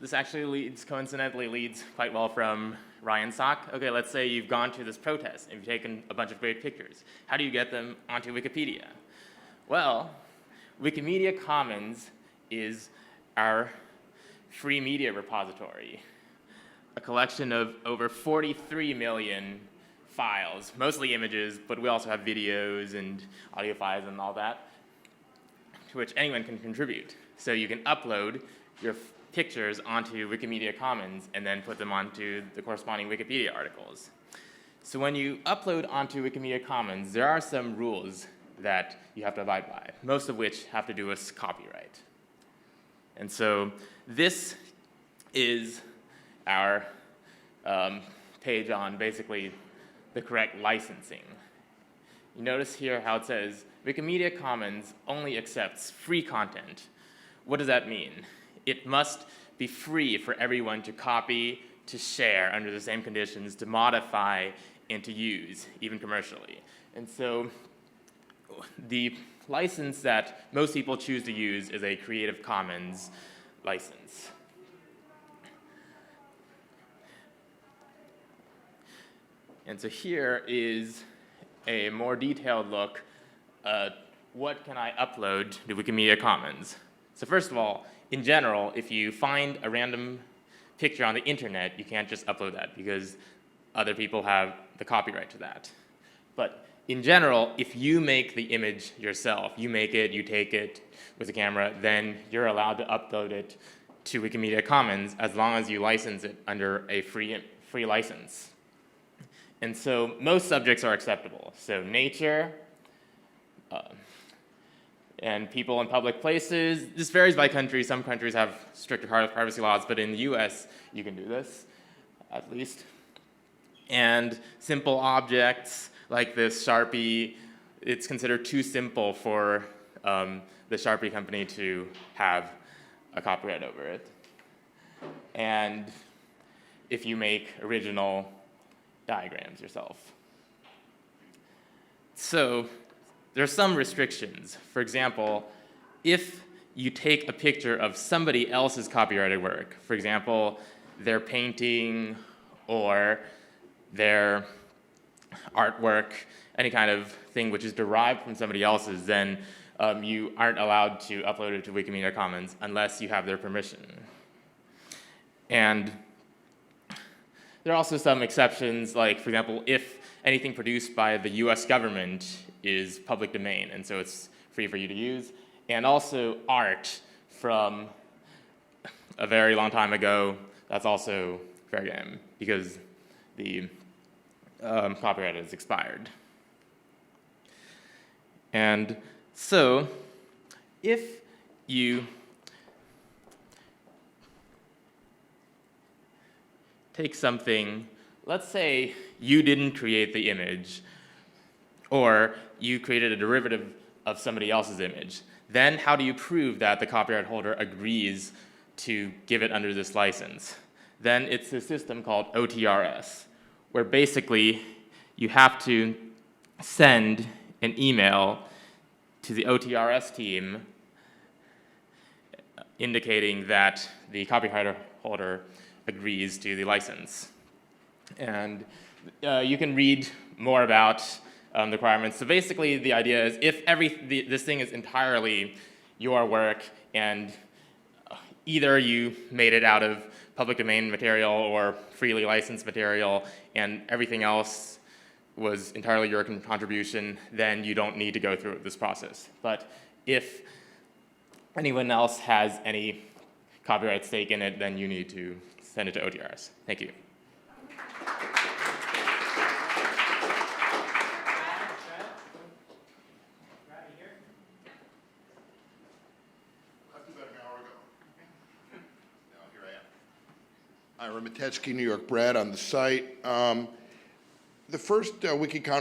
this actually coincidentally leads quite well from Ryan's talk. Okay, let's say you've gone to this protest and you've taken a bunch of great pictures. How do you get them onto Wikipedia? Well, Wikimedia Commons is our free media repository, a collection of over 43 million files, mostly images, but we also have videos and audio files and all that, to which anyone can contribute. So you can upload your pictures onto Wikimedia Commons and then put them onto the corresponding Wikipedia articles. So when you upload onto Wikimedia Commons, there are some rules that you have to abide by, most of which have to do with copyright. And so this is our page on basically the correct licensing. You notice here how it says Wikimedia Commons only accepts free content. What does that mean? It must be free for everyone to copy, to share under the same conditions, to modify, and to use, even commercially. And so the license that most people choose to use is a Creative Commons license. And so here is a more detailed look at what can I upload to Wikimedia Commons. So first of all, in general, if you find a random picture on the internet, you can't just upload that because other people have the copyright to that. But in general, if you make the image yourself, you make it, you take it with a camera, then you're allowed to upload it to Wikimedia Commons as long as you license it under a free license. And so most subjects are acceptable. So nature, and people in public places. This varies by country. Some countries have stricter privacy laws, but in the US, you can do this, at least. And simple objects like this Sharpie, it's considered too simple for the Sharpie company to have a copyright over it. And if you make original diagrams yourself. So there are some restrictions. For example, if you take a picture of somebody else's copyrighted work, for example, their painting or their artwork, any kind of thing which is derived from somebody else's, then you aren't allowed to upload it to Wikimedia Commons unless you have their permission. And there are also some exceptions, like, for example, if anything produced by the US government is public domain, and so it's free for you to use, and also art from a very long time ago, that's also fair game, because the copyright has expired. And so, if you take something, let's say you didn't create the image, or you created a derivative of somebody else's image, then how do you prove that the copyright holder agrees to give it under this license? Then it's a system called OTRS, where basically you have to send an email to the OTRS team indicating that the copyright holder agrees to the license. And you can read more about the requirements. So basically the idea is if this thing is entirely your work and either you made it out of public domain material or freely licensed material and everything else was entirely your contribution, then you don't need to go through this process. But if anyone else has any copyright stake in it, then you need to send it to OTRS. Thank you. Ira Matetsky, New York Brad on the site. The first WikiConf